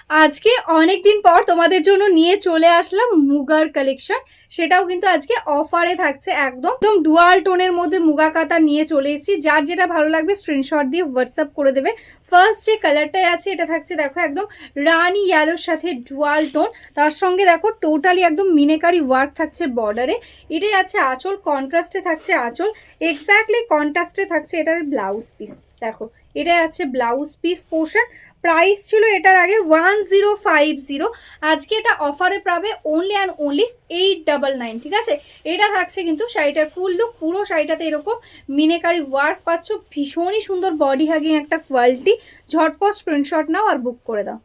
আজকে অনেক দিন পর তোমাদের জন্য নিয়ে চলে আসলাম মুগার কালেকশন। সেটাও কিন্তু আজকে অফারে থাকছে, একদম একদম ডুয়াল টোনের মধ্যে মুগা কাতা নিয়ে চলে এসেছি। যার যেটা ভালো লাগবে স্ক্রিনশট দিয়ে হোয়াটসঅ্যাপ করে দেবে। ফার্স্ট যে কালারটাই আছে এটা থাকছে দেখো একদম রানি ইয়েলোর সাথে ডুয়াল টোন, তার সঙ্গে দেখো টোটালি একদম মিনেকারি ওয়ার্ক থাকছে বর্ডারে। এটাই আছে আঁচল, কন্ট্রাস্টে থাকছে আঁচল, এক্স্যাক্টলি কন্ট্রাস্টে থাকছে এটার ব্লাউজ পিস। দেখো এটাই আছে ব্লাউজ পিস পোর্শন। প্রাইস ছিল এটার আগে 1050, আজকে এটা অফারে পাবে অনলি অ্যান্ড অনলি 899। ঠিক আছে, এটা থাকছে কিন্তু শাড়িটার ফুল লুক। পুরো শাড়িটাতে এরকম মিনেকারি ওয়ার্ক পাচ্ছ, ভীষণই সুন্দর বডি হ্যাগিং একটা কোয়ালিটি। ঝটপট স্ক্রিনশট নাও আর বুক করে দাও।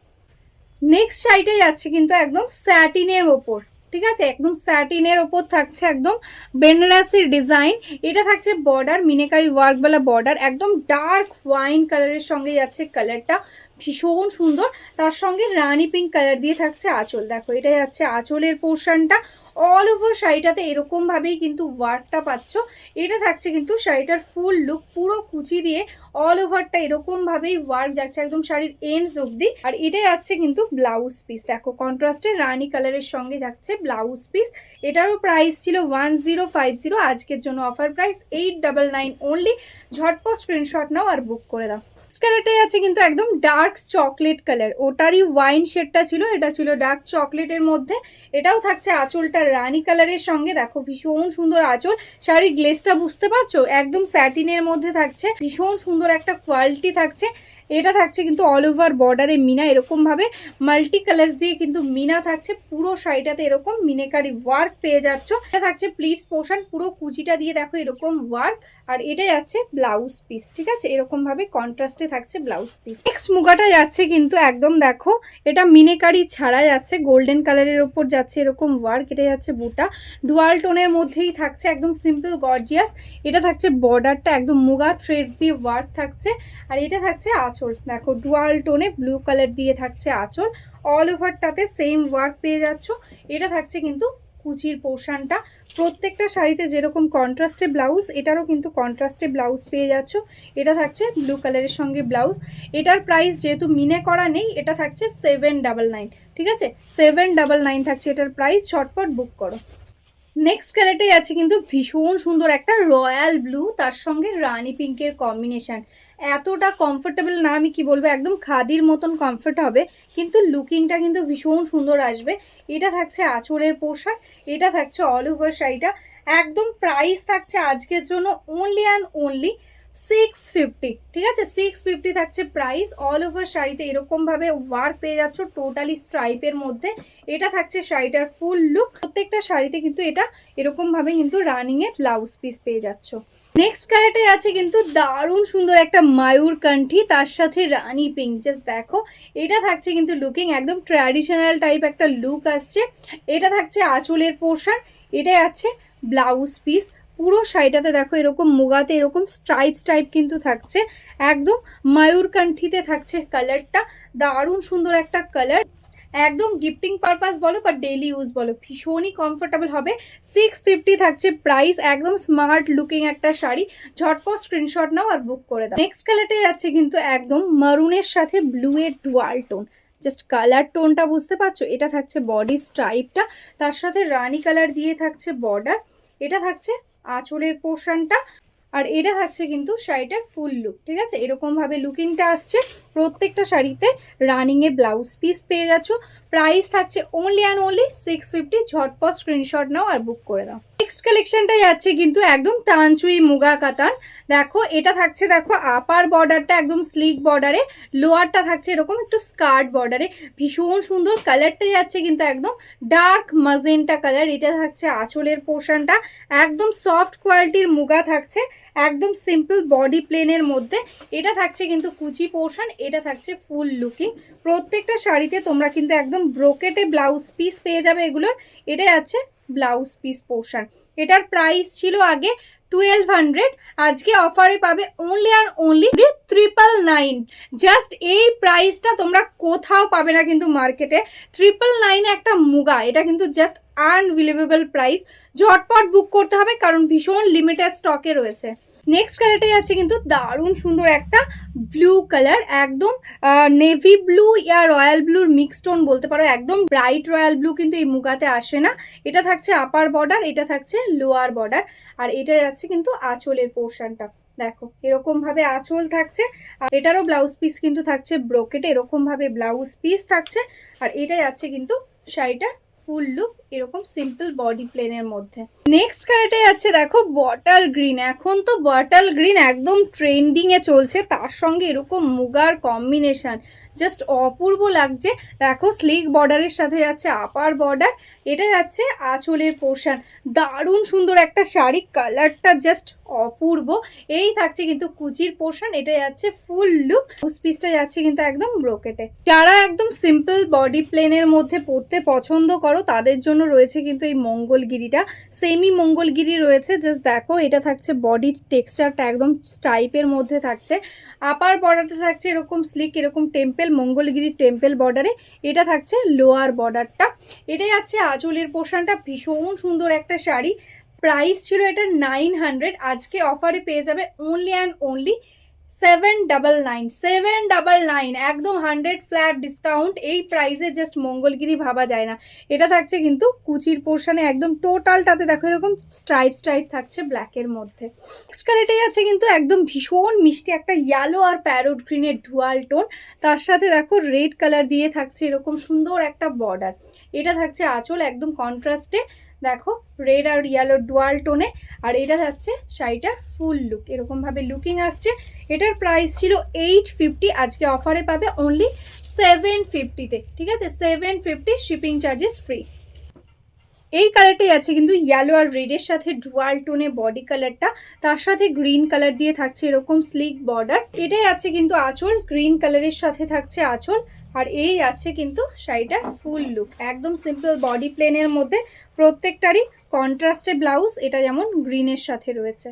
নেক্সট শাড়িটা যাচ্ছে কিন্তু একদম স্যাটিনের ওপর। ঠিক আছে, একদম স্যাটিনের ওপর থাকছে একদম বেনারসির ডিজাইন। এটা থাকছে বর্ডার, মিনেকারি ওয়ার্কওয়ালা বর্ডার, একদম ডার্ক ওয়াইন কালারের সঙ্গে যাচ্ছে কালারটা, ভীষণ সুন্দর। তার সঙ্গে রানি পিঙ্ক কালার দিয়ে থাকছে আঁচল। দেখো এটা যাচ্ছে আঁচলের পোর্শনটা। অল ওভার শাড়িটাতে এরকম ভাবেই কিন্তু ওয়ার্কটা পাচ্ছ। এটা থাকছে কিন্তু শাড়িটার ফুল লুক, পুরো কুচি দিয়ে অল ওভারটা এরকম ভাবেই ওয়ার্ক যাচ্ছে একদম শাড়ির এন্ডস অব্দি। আর এটা যাচ্ছে কিন্তু ব্লাউজ পিস, দেখো কন্ট্রাস্টে রানি কালারের সঙ্গে থাকছে ব্লাউজ পিস। এটারও প্রাইস ছিল 1050, আজকের জন্য অফার প্রাইস 899 অনলি। ঝটপট স্ক্রিনশট নাও আর বুক করে দাও। কালারটাই আছে কিন্তু একদম ডার্ক চকলেট কালার, ওটারই ওয়াইন শেডটা ছিল, এটা ছিল ডার্ক চকলেটের মধ্যে। এটাও থাকছে আঁচলটা রানি কালারের সঙ্গে, দেখো ভীষণ সুন্দর আঁচল। শাড়ির গ্লেসটা বুঝতে পারছো, একদম স্যাটিনের মধ্যে থাকছে, ভীষণ সুন্দর একটা কোয়ালিটি থাকছে। এটা থাকছে কিন্তু অল ওভার বর্ডারে মিনা, এরকম ভাবে মাল্টি কালার্স দিয়ে কিন্তু মিনা থাকছে। পুরো শাড়িটাতে এরকম মিনেকারি ওয়ার্ক পেয়ে যাচ্ছ। এটা থাকছে প্লিটস পোর্শন, পুরো কুচিটা দিয়ে দেখো এরকম ওয়ার্ক। আর এটাই আছে ব্লাউজ পিস। ঠিক আছে, এরকম ভাবে কন্ট্রাস্টে থাকছে ব্লাউজ পিস। নেক্সট মুগাটা যাচ্ছে কিন্তু একদম দেখো এটা মিনেকারি ছাড়া যাচ্ছে, গোল্ডেন কালারের ওপর যাচ্ছে এরকম ওয়ার্ক। এটা যাচ্ছে বুটা, ডুয়াল টোনের মধ্যেই থাকছে, একদম সিম্পল গর্জিয়াস। এটা থাকছে বর্ডারটা একদম মুগা থ্রেডস দিয়ে ওয়ার্ক থাকছে। আর এটা থাকছে আঁচল, দেখো ডুয়াল টোনে ব্লু কালার দিয়ে থাকছে আঁচল। অল ওভারটাতে সেম ওয়ার্ক পেয়ে যাচ্ছ। এটা থাকছে কিন্তু কুচির পোর্শনটা। প্রত্যেকটা শাড়িতে যেরকম কন্ট্রাস্টে ব্লাউজ, এটারও কিন্তু কন্ট্রাস্টে ব্লাউজ পেয়ে যাচ্ছ। এটা থাকছে ব্লু কালারের সঙ্গে ব্লাউজ। এটার প্রাইস যেহেতু মিনে করা নেই, এটা থাকছে 799। ঠিক আছে, 799 থাকছে এটার প্রাইস। ঝটপট বুক করো। নেক্সট কালারটাই আছে কিন্তু ভীষণ সুন্দর একটা রয়্যাল ব্লু, তার সঙ্গে রানি পিঙ্কের কম্বিনেশন। এতটা কমফোর্টেবল না, আমি কি বলবো, একদম খাদির মতন কমফোর্ট হবে, কিন্তু লুকিংটা কিন্তু ভীষণ সুন্দর আসবে। এটা থাকছে আঁচলের পোশাক, এটা থাকছে অল ওভার শাড়িটা। একদম প্রাইস থাকছে আজকের জন্য অনলি অ্যান্ড অনলি 650। ঠিক আছে, 650 থাকছে প্রাইস। অল ওভার শাড়িতে এরকম ভাবে ওয়ার্ক পেয়ে যাচ্ছ টোটালি স্ট্রাইপের মধ্যে। এটা থাকছে শাড়িটার ফুল লুক। প্রত্যেকটা শাড়িতে কিন্তু এটা এরকম ভাবে কিন্তু রানিং এ ব্লাউজ পিস পেয়ে যাচ্ছ। নেক্সট কালারটাই আছে কিন্তু দারুণ সুন্দর একটা মায়ূর কণ্ঠী, তার সাথে রানী পিঙ্ক। জাস্ট দেখো এটা থাকছে কিন্তু লুকিং একদম ট্র্যাডিশনাল টাইপ একটা লুক আসছে। এটা থাকছে আঁচলের পোর্শন, এটাই আছে ব্লাউজ পিস। পুরো শাড়িটাতে দেখো এরকম মুগাতে এরকম স্ট্রাইপ স্ট্রাইপ কিন্তু থাকছে, একদম ময়ূরকণ্ঠীতে থাকছে কালারটা। দারুণ সুন্দর একটা কালার, একদম গিফটিং পারপাস বলো বা ডেলি ইউজ বলো, ভীষণই কমফোর্টেবল হবে। 650 থাকছে প্রাইস। একদম স্মার্ট লুকিং একটা শাড়ি। ঝটপট স্ক্রিনশট নাও আর বুক করে দাও। নেক্সট কালারটাই যাচ্ছে কিন্তু একদম মারুনের সাথে ব্লু এর ডুয়াল টোন। জাস্ট কালার টোনটা বুঝতে পারছো, এটা থাকছে বডি স্ট্রাইপটা, তার সাথে রানি কালার দিয়ে থাকছে বর্ডার। এটা থাকছে আঁচলের পোর্শনটা। আর এটা থাকছে কিন্তু শাড়িটার ফুল লুক। ঠিক আছে, এরকম ভাবে লুকিংটা আসছে। প্রত্যেকটা শাড়িতে রানিং এ ব্লাউজ পিস পেয়ে যাচ্ছ। প্রাইস থাকছে অনলি অ্যান্ড অনলি 650। ঝটপট স্ক্রিনশট নাও আর বুক করে দাও। নেক্সট কালেকশনটা যাচ্ছে কিন্তু একদম তানচুই মুগা কাতান। দেখো এটা থাকছে, দেখো আপার বর্ডারটা একদম স্লিক বর্ডারে, লোয়ারটা থাকছে এরকম একটু স্কার্ট বর্ডারে। ভীষণ সুন্দর কালারটা যাচ্ছে কিন্তু একদম ডার্ক মাজেন্টা কালার। এটা থাকছে আঁচলের পোর্শনটা, একদম সফট কোয়ালিটির মুগা থাকছে, একদম সিম্পল বডি প্লেনের মধ্যে। এটা থাকছে কিন্তু কুচি পোর্শন, এটা থাকছে ফুল লুকিং। প্রত্যেকটা শাড়িতে তোমরা কিন্তু একদম ব্রোকেটে ব্লাউজ পিস পেয়ে যাবে এগুলোর। এটাই আছে ব্লাউজ পিস পোর্শন। এটার প্রাইস ছিল আগে 1200, আজকে অফারে পাবে অনলি আর অনলি 999। জাস্ট এই প্রাইসটা তোমরা কোথাও পাবে না কিন্তু মার্কেটে। 999 একটা মুগা, এটা কিন্তু জাস্ট আনবিলিভেবল প্রাইস। ঝটপট বুক করতে হবে কারণ ভীষণ লিমিটেড স্টকে রয়েছে। নেক্সট কালারটাই আছে কিন্তু দারুণ সুন্দর একটা ব্লু কালার, একদম নেভি ব্লু ইয়া রয়্যাল ব্লুর মিক্স টোন বলতে পারো, একদম ব্রাইট রয়্যাল ব্লু কিন্তু এই মুগাতে আসে না। এটা থাকছে আপার বর্ডার, এটা থাকছে লোয়ার বর্ডার, আর এটা যাচ্ছে কিন্তু আঁচলের পোর্শনটা। দেখো এরকম ভাবে আঁচল থাকছে, আর এটারও ব্লাউজ পিস কিন্তু থাকছে ব্রোকেটে, এরকম ভাবে ব্লাউজ পিস থাকছে। আর এটাই আছে কিন্তু শাড়িটা ফুল লুক, এরকম সিম্পল বডি প্লেনের মধ্যে। নেক্সট কালারটাই আছে দেখো বটল গ্রিন। এখন তো বটল গ্রিন একদম ট্রেন্ডিং এ চলছে, তার সঙ্গে এরকম মুগার কম্বিনেশন জাস্ট অপূর্ব লাগছে। দেখো স্লিক বর্ডারের সাথে যাচ্ছে আপার বর্ডার, এটা যাচ্ছে আঁচলের পোর্শন। দারুণ সুন্দর একটা শাড়ি, কালারটা জাস্ট অপূর্ব। এই থাকছে কিন্তু কুচির পোর্শন, এটা যাচ্ছে ফুল লুক, পিসটা যাচ্ছে কিন্তু একদম ব্রোকেটে। যারা একদম সিম্পল বডি প্লেনের মধ্যে পরতে পছন্দ করো তাদের জন্য রয়েছে কিন্তু এই মঙ্গলগিরিটা, সেমি মঙ্গলগিরি রয়েছে। জাস্ট দেখো এটা থাকছে বডি টেক্সচারটা একদম স্টাইপের মধ্যে থাকছে, আপার বর্ডারটা থাকছে এরকম স্লিক, এরকম টেম্পল, মঙ্গলগিরি টেম্পল বর্ডারে। এটা থাকছে লোয়ার বর্ডারটা, এটাই আছে আঁচলের পোর্শনটা। ভীষণ সুন্দর একটা শাড়ি, প্রাইস ছিল এটা 900, আজকে অফারে পেয়ে যাবে অনলি অ্যান্ড অনলি 799, 799, একদম 100 ফ্ল্যাট ডিসকাউন্ট। এই প্রাইসে জাস্ট মঙ্গলগিরি ভাবা যায় না। এটা থাকছে কিন্তু কুচির পোর্শনে, একদম টোটালটাতে দেখো এরকম স্ট্রাইপ স্ট্রাইপ থাকছে ব্ল্যাকের মধ্যে। নেক্সট কালারটাই আছে কিন্তু একদম ভীষণ মিষ্টি একটা ইয়েলো আর প্যারোট গ্রিনের ডুয়াল টোন, তার সাথে দেখো রেড কালার দিয়ে থাকছে এরকম সুন্দর একটা বর্ডার। এটা থাকছে আঁচল একদম কন্ট্রাস্টে, দেখো রেড আর ইয়েলো ডুয়াল টোনে। আর এটা থাকছে শাড়িটার ফুল লুক, এরকম ভাবে লুকিং আসছে। এটার প্রাইস ছিল 850, আজকে অফারে পাবে অনলি 750-তে, ঠিক আছে? 750, শিপিং চার্জেস ফ্রি। এই কালারটাই আছে কিন্তু ইয়েলো আর রেডের সাথে ডুয়াল টোনে বডি কালারটা, তার সাথে গ্রিন কালার দিয়ে থাকছে এরকম স্লিক বর্ডার। এটাই আছে কিন্তু আঁচল, গ্রিন কালারের সাথে থাকছে আঁচল। আর এই আছে কিন্তু শাড়িটার ফুল লুক, একদম সিম্পল বডি প্লেনের মধ্যে, প্রত্যেকটারই কন্ট্রাস্টে ব্লাউজ, এটা যেমন গ্রিনের সাথে রয়েছে।